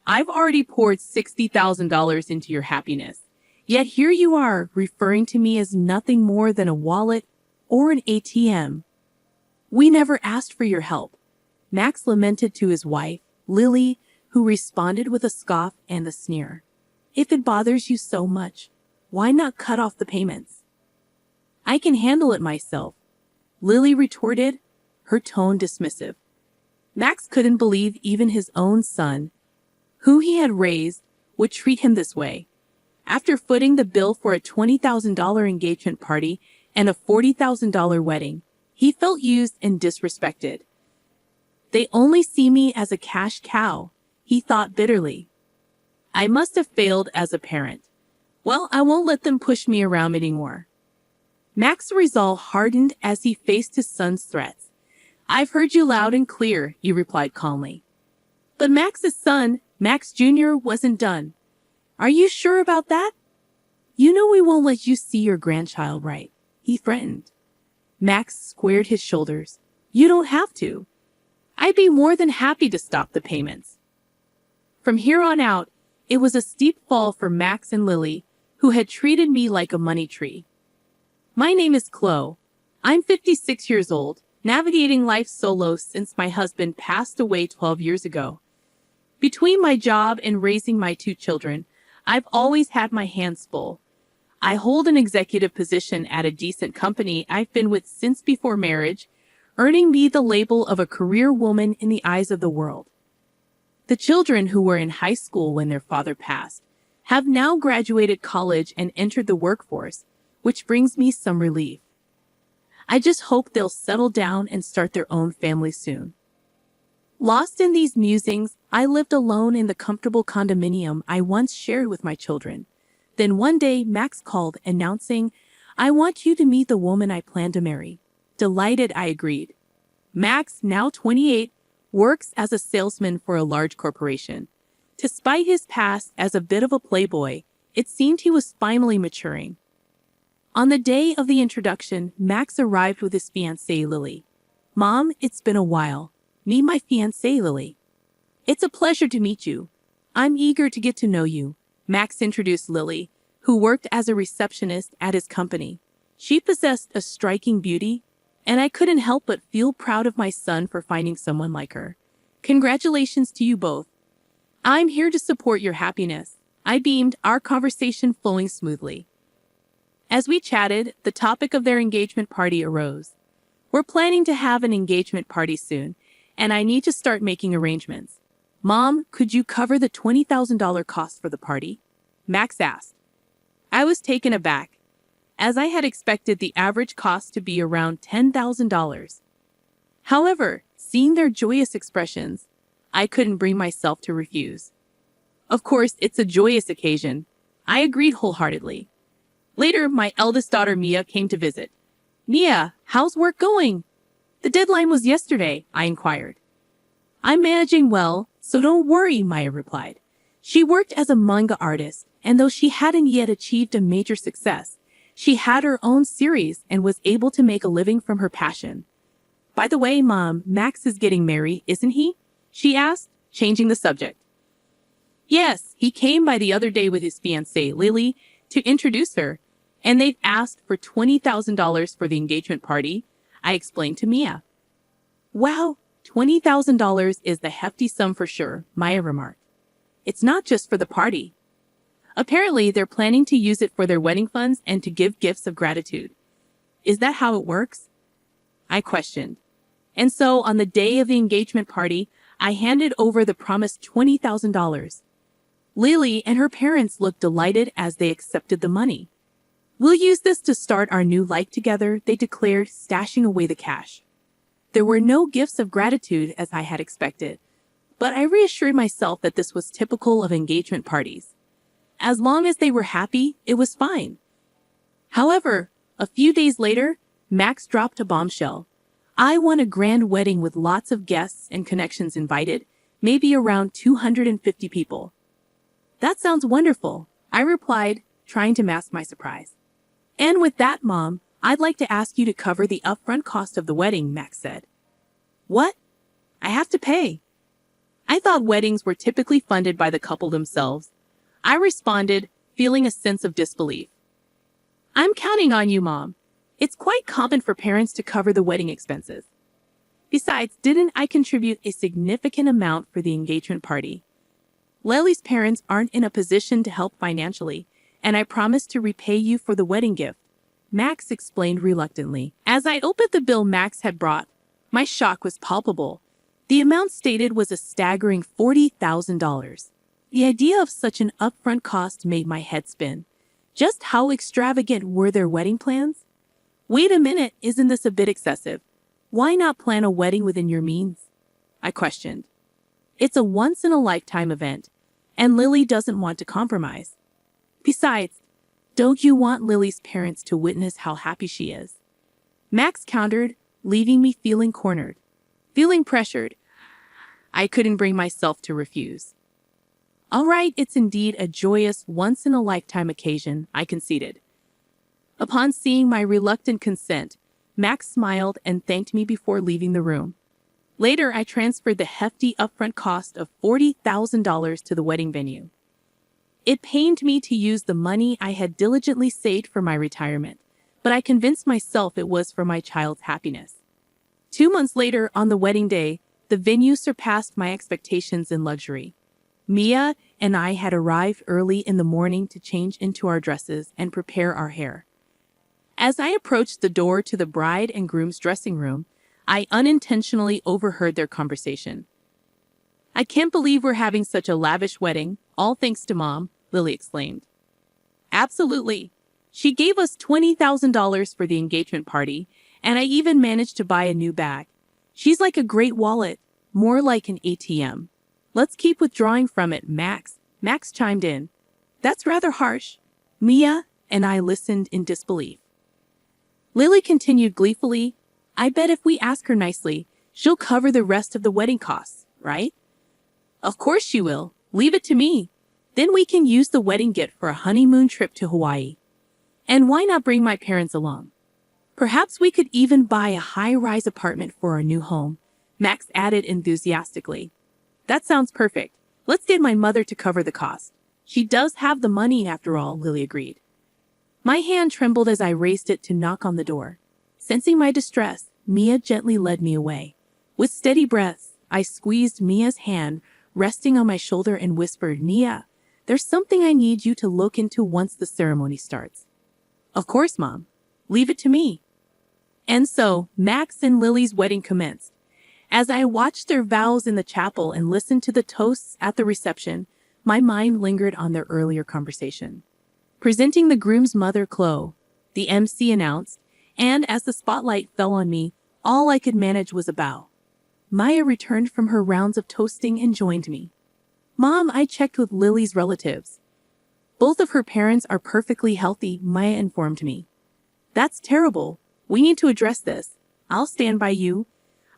I've already poured $60,000 into your happiness. Yet here you are, referring to me as nothing more than a wallet or an ATM. We never asked for your help, Max lamented to his wife, Lily, who responded with a scoff and a sneer. If it bothers you so much, why not cut off the payments? I can handle it myself, Lily retorted, her tone dismissive. Max couldn't believe even his own son, who he had raised, would treat him this way. After footing the bill for a $20,000 engagement party and a $40,000 wedding, he felt used and disrespected. They only see me as a cash cow, he thought bitterly. I must have failed as a parent. Well, I won't let them push me around anymore. Max's resolve hardened as he faced his son's threats. I've heard you loud and clear, he replied calmly. But Max's son, Max Jr., wasn't done. Are you sure about that? You know we won't let you see your grandchild, right? He threatened. Max squared his shoulders. You don't have to. I'd be more than happy to stop the payments. From here on out, it was a steep fall for Max and Lily, who had treated me like a money tree. My name is Chloe. I'm 56 years old, navigating life solo since my husband passed away 12 years ago. Between my job and raising my 2 children, I've always had my hands full. I hold an executive position at a decent company I've been with since before marriage, earning me the label of a career woman in the eyes of the world. The children who were in high school when their father passed have now graduated college and entered the workforce, which brings me some relief. I just hope they'll settle down and start their own family soon. Lost in these musings, I lived alone in the comfortable condominium I once shared with my children. Then one day, Max called, announcing, I want you to meet the woman I plan to marry. Delighted, I agreed. Max, now 28, works as a salesman for a large corporation. Despite his past as a bit of a playboy, it seemed he was finally maturing. On the day of the introduction, Max arrived with his fiancée, Lily. Mom, it's been a while. Meet my fiancée, Lily. It's a pleasure to meet you. I'm eager to get to know you, Max introduced Lily, who worked as a receptionist at his company. She possessed a striking beauty, and I couldn't help but feel proud of my son for finding someone like her. Congratulations to you both. I'm here to support your happiness, I beamed, our conversation flowing smoothly. As we chatted, the topic of their engagement party arose. We're planning to have an engagement party soon, and I need to start making arrangements. Mom, could you cover the $20,000 cost for the party? Max asked. I was taken aback, as I had expected the average cost to be around $10,000. However, seeing their joyous expressions, I couldn't bring myself to refuse. Of course, it's a joyous occasion. I agreed wholeheartedly. Later, my eldest daughter Mia came to visit. Mia, how's work going? The deadline was yesterday, I inquired. I'm managing well, so don't worry, Maya replied. She worked as a manga artist, and though she hadn't yet achieved a major success, she had her own series and was able to make a living from her passion. By the way, Mom, Max is getting married, isn't he? She asked, changing the subject. Yes, he came by the other day with his fiancée, Lily, to introduce her, and they've asked for $20,000 for the engagement party, I explained to Mia. Wow, $20,000 is the hefty sum for sure, Maya remarked. It's not just for the party. Apparently, they're planning to use it for their wedding funds and to give gifts of gratitude. Is that how it works? I questioned. And so, on the day of the engagement party, I handed over the promised $20,000. Lily and her parents looked delighted as they accepted the money. We'll use this to start our new life together, they declared, stashing away the cash. There were no gifts of gratitude as I had expected, but I reassured myself that this was typical of engagement parties. As long as they were happy, it was fine. However, a few days later, Max dropped a bombshell. I want a grand wedding with lots of guests and connections invited, maybe around 250 people. That sounds wonderful, I replied, trying to mask my surprise. And with that, Mom, I'd like to ask you to cover the upfront cost of the wedding, Max said. What? I have to pay. I thought weddings were typically funded by the couple themselves. I responded, feeling a sense of disbelief. I'm counting on you, Mom. It's quite common for parents to cover the wedding expenses. Besides, didn't I contribute a significant amount for the engagement party? Lily's parents aren't in a position to help financially, and I promised to repay you for the wedding gift, Max explained reluctantly. As I opened the bill Max had brought, my shock was palpable. The amount stated was a staggering $40,000. The idea of such an upfront cost made my head spin. Just how extravagant were their wedding plans? Wait a minute, isn't this a bit excessive? Why not plan a wedding within your means? I questioned. It's a once-in-a-lifetime event, and Lily doesn't want to compromise. Besides, don't you want Lily's parents to witness how happy she is? Max countered, leaving me feeling cornered. Feeling pressured, I couldn't bring myself to refuse. All right, it's indeed a joyous, once-in-a-lifetime occasion, I conceded. Upon seeing my reluctant consent, Max smiled and thanked me before leaving the room. Later, I transferred the hefty upfront cost of $40,000 to the wedding venue. It pained me to use the money I had diligently saved for my retirement, but I convinced myself it was for my child's happiness. 2 months later, on the wedding day, the venue surpassed my expectations in luxury. Mia and I had arrived early in the morning to change into our dresses and prepare our hair. As I approached the door to the bride and groom's dressing room, I unintentionally overheard their conversation. I can't believe we're having such a lavish wedding, all thanks to Mom, Lily exclaimed. Absolutely. She gave us $20,000 for the engagement party, and I even managed to buy a new bag. She's like a great wallet, more like an ATM. Let's keep withdrawing from it, Max. Max chimed in. That's rather harsh. Mia and I listened in disbelief. Lily continued gleefully, I bet if we ask her nicely, she'll cover the rest of the wedding costs, right? Of course she will. Leave it to me. Then we can use the wedding gift for a honeymoon trip to Hawaii. And why not bring my parents along? Perhaps we could even buy a high-rise apartment for our new home, Max added enthusiastically. That sounds perfect. Let's get my mother to cover the cost. She does have the money after all, Lily agreed. My hand trembled as I raised it to knock on the door. Sensing my distress, Mia gently led me away. With steady breaths, I squeezed Mia's hand, resting on my shoulder and whispered, Mia, there's something I need you to look into once the ceremony starts. Of course, Mom. Leave it to me. And so, Max and Lily's wedding commenced. As I watched their vows in the chapel and listened to the toasts at the reception, my mind lingered on their earlier conversation. Presenting the groom's mother, Chloe, the MC announced, and as the spotlight fell on me, all I could manage was a bow. Maya returned from her rounds of toasting and joined me. Mom, I checked with Lily's relatives. Both of her parents are perfectly healthy, Maya informed me. That's terrible. We need to address this. I'll stand by you,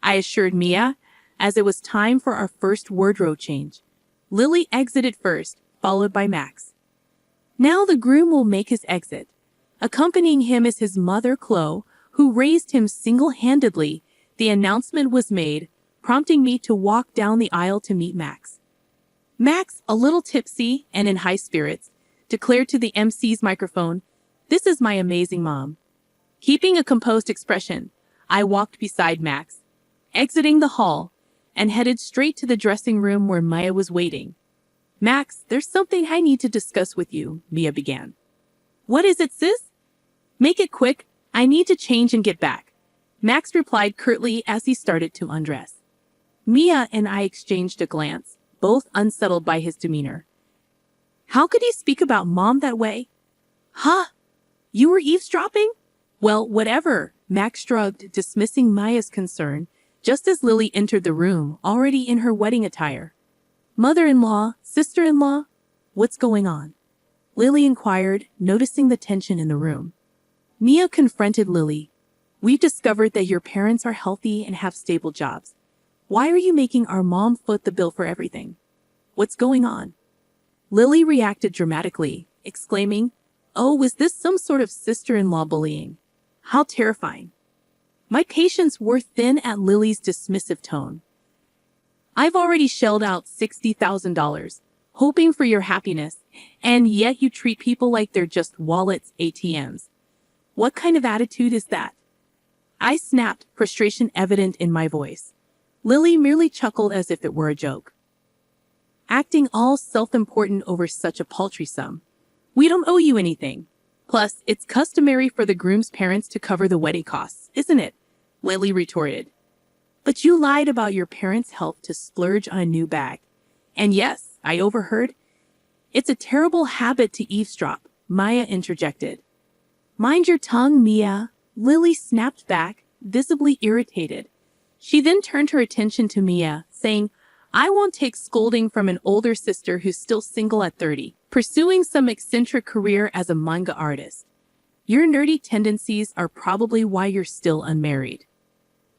I assured Mia, as it was time for our first wardrobe change. Lily exited first, followed by Max. Now the groom will make his exit. Accompanying him is his mother, Chloe, who raised him single-handedly. The announcement was made, prompting me to walk down the aisle to meet Max. Max, a little tipsy and in high spirits, declared to the MC's microphone, "This is my amazing mom." Keeping a composed expression, I walked beside Max, exiting the hall, and headed straight to the dressing room where Maya was waiting. Max, there's something I need to discuss with you, Mia began. What is it, sis? Make it quick. I need to change and get back, Max replied curtly as he started to undress. Mia and I exchanged a glance, both unsettled by his demeanor. How could he speak about Mom that way? Huh? You were eavesdropping? Well, whatever, Max shrugged, dismissing Maya's concern, just as Lily entered the room, already in her wedding attire. Mother-in-law, sister-in-law, what's going on? Lily inquired, noticing the tension in the room. Mia confronted Lily. We've discovered that your parents are healthy and have stable jobs. Why are you making our mom foot the bill for everything? What's going on? Lily reacted dramatically, exclaiming, Oh, was this some sort of sister-in-law bullying? How terrifying. My patience wore thin at Lily's dismissive tone. I've already shelled out $60,000, hoping for your happiness, and yet you treat people like they're just wallets, ATMs. What kind of attitude is that? I snapped, frustration evident in my voice. Lily merely chuckled as if it were a joke. Acting all self-important over such a paltry sum. We don't owe you anything. Plus, it's customary for the groom's parents to cover the wedding costs, isn't it? Lily retorted. But you lied about your parents' health to splurge on a new bag. And yes, I overheard. It's a terrible habit to eavesdrop, Maya interjected. Mind your tongue, Mia, Lily snapped back, visibly irritated. She then turned her attention to Mia, saying, I won't take scolding from an older sister who's still single at 30, pursuing some eccentric career as a manga artist. Your nerdy tendencies are probably why you're still unmarried.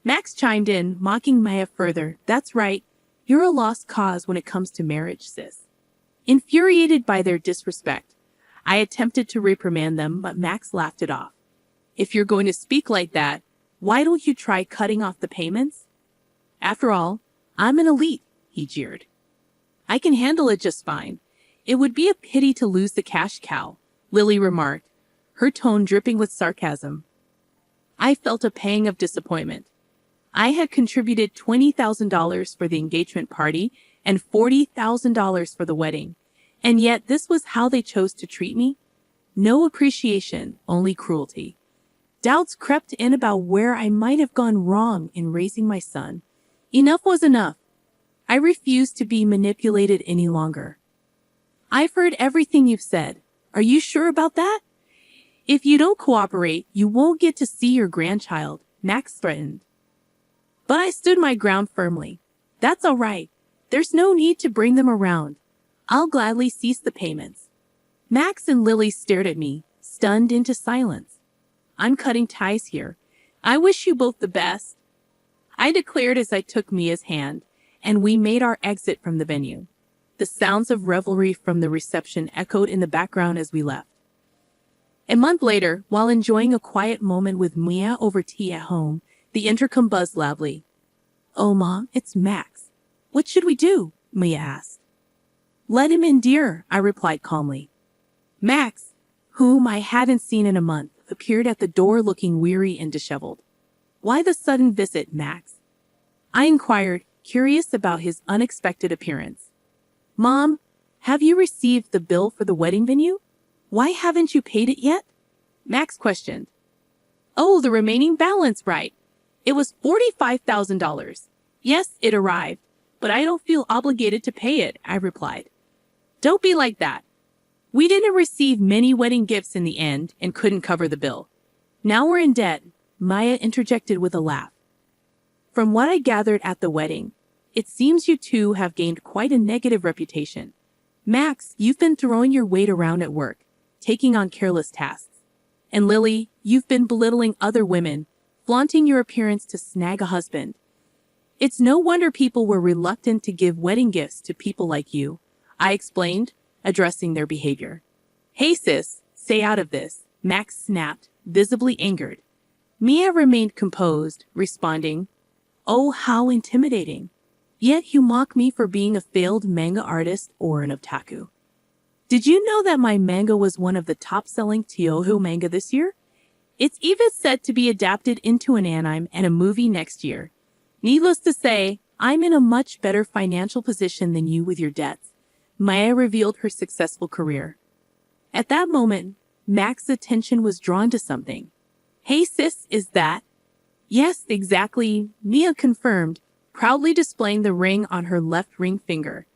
Max chimed in, mocking Maya further. That's right, you're a lost cause when it comes to marriage, sis. Infuriated by their disrespect, I attempted to reprimand them, but Max laughed it off. If you're going to speak like that, why don't you try cutting off the payments? After all, I'm an elite, he jeered. I can handle it just fine. It would be a pity to lose the cash cow, Lily remarked, her tone dripping with sarcasm. I felt a pang of disappointment. I had contributed $20,000 for the engagement party and $40,000 for the wedding, and yet this was how they chose to treat me? No appreciation, only cruelty. Doubts crept in about where I might have gone wrong in raising my son. Enough was enough. I refused to be manipulated any longer. I've heard everything you've said. Are you sure about that? If you don't cooperate, you won't get to see your grandchild, Max threatened. But I stood my ground firmly. That's all right. There's no need to bring them around. I'll gladly cease the payments. Max and Lily stared at me, stunned into silence. I'm cutting ties here. I wish you both the best, I declared as I took Mia's hand, and we made our exit from the venue. The sounds of revelry from the reception echoed in the background as we left. A month later, while enjoying a quiet moment with Mia over tea at home, the intercom buzzed loudly. Oh, Mom, it's Max. What should we do? Mia asked. Let him in, dear, I replied calmly. Max, whom I hadn't seen in a month, appeared at the door looking weary and disheveled. Why the sudden visit, Max? I inquired, curious about his unexpected appearance. Mom, have you received the bill for the wedding venue? Why haven't you paid it yet? Max questioned. Oh, the remaining balance, right. It was $45,000. Yes, it arrived, but I don't feel obligated to pay it, I replied. Don't be like that. We didn't receive many wedding gifts in the end and couldn't cover the bill. Now we're in debt, Maya interjected with a laugh. From what I gathered at the wedding, it seems you two have gained quite a negative reputation. Max, you've been throwing your weight around at work, taking on careless tasks. And Lily, you've been belittling other women, flaunting your appearance to snag a husband. It's no wonder people were reluctant to give wedding gifts to people like you, I explained, addressing their behavior. Hey sis, stay out of this, Max snapped, visibly angered. Mia remained composed, responding, Oh, how intimidating. Yet you mock me for being a failed manga artist or an otaku. Did you know that my manga was one of the top-selling Tyoho manga this year? It's even set to be adapted into an anime and a movie next year. Needless to say, I'm in a much better financial position than you with your debts. Maya revealed her successful career. At that moment, Max's attention was drawn to something. Hey sis, is that? Yes, exactly, Mia confirmed, proudly displaying the ring on her left ring finger.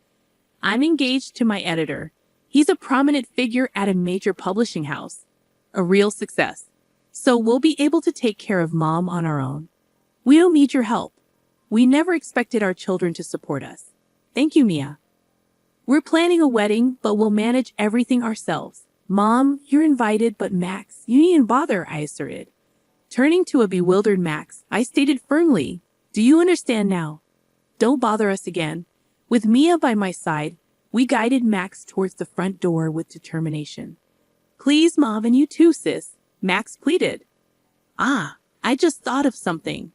I'm engaged to my editor. He's a prominent figure at a major publishing house. A real success. So we'll be able to take care of Mom on our own. We don't need your help. We never expected our children to support us. Thank you, Mia. We're planning a wedding, but we'll manage everything ourselves. Mom, you're invited, but Max, you needn't bother, I asserted. Turning to a bewildered Max, I stated firmly, Do you understand now? Don't bother us again. With Mia by my side, we guided Max towards the front door with determination. Please, Mom, and you too, sis, Max pleaded. I just thought of something.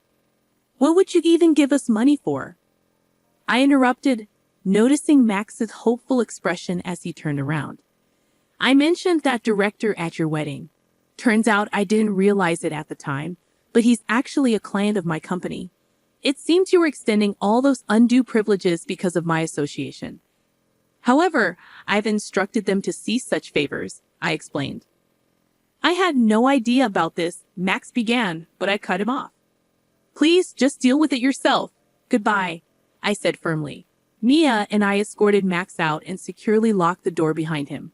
What would you even give us money for? I interrupted, noticing Max's hopeful expression as he turned around. I mentioned that director at your wedding. Turns out I didn't realize it at the time, but he's actually a client of my company. It seems you were extending all those undue privileges because of my association. However, I've instructed them to cease such favors, I explained. I had no idea about this, Max began, but I cut him off. Please just deal with it yourself. Goodbye, I said firmly. Mia and I escorted Max out and securely locked the door behind him.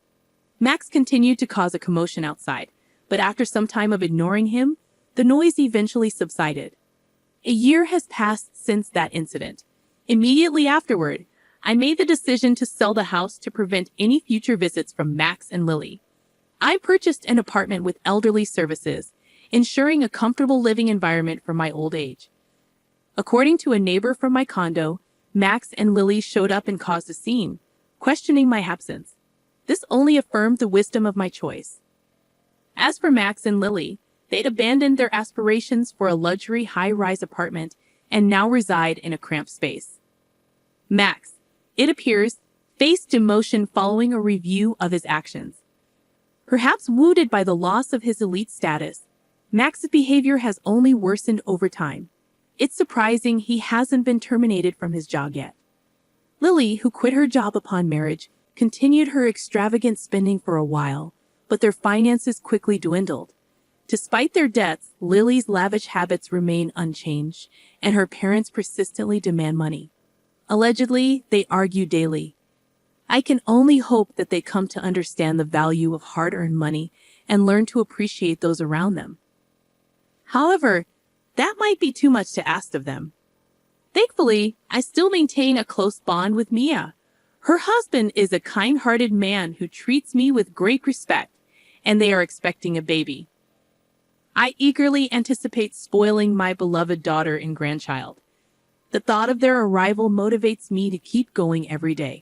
Max continued to cause a commotion outside, but after some time of ignoring him, the noise eventually subsided. A year has passed since that incident. Immediately afterward, I made the decision to sell the house to prevent any future visits from Max and Lily. I purchased an apartment with elderly services, ensuring a comfortable living environment for my old age. According to a neighbor from my condo, Max and Lily showed up and caused a scene, questioning my absence. This only affirmed the wisdom of my choice. As for Max and Lily, they'd abandoned their aspirations for a luxury high-rise apartment and now reside in a cramped space. Max, it appears, faced emotion following a review of his actions. Perhaps wounded by the loss of his elite status, Max's behavior has only worsened over time. It's surprising he hasn't been terminated from his job yet. Lily, who quit her job upon marriage, continued her extravagant spending for a while, but their finances quickly dwindled. Despite their debts, Lily's lavish habits remain unchanged, and her parents persistently demand money. Allegedly, they argue daily. I can only hope that they come to understand the value of hard-earned money and learn to appreciate those around them. However, that might be too much to ask of them. Thankfully, I still maintain a close bond with Mia. Her husband is a kind-hearted man who treats me with great respect, and they are expecting a baby. I eagerly anticipate spoiling my beloved daughter and grandchild. The thought of their arrival motivates me to keep going every day.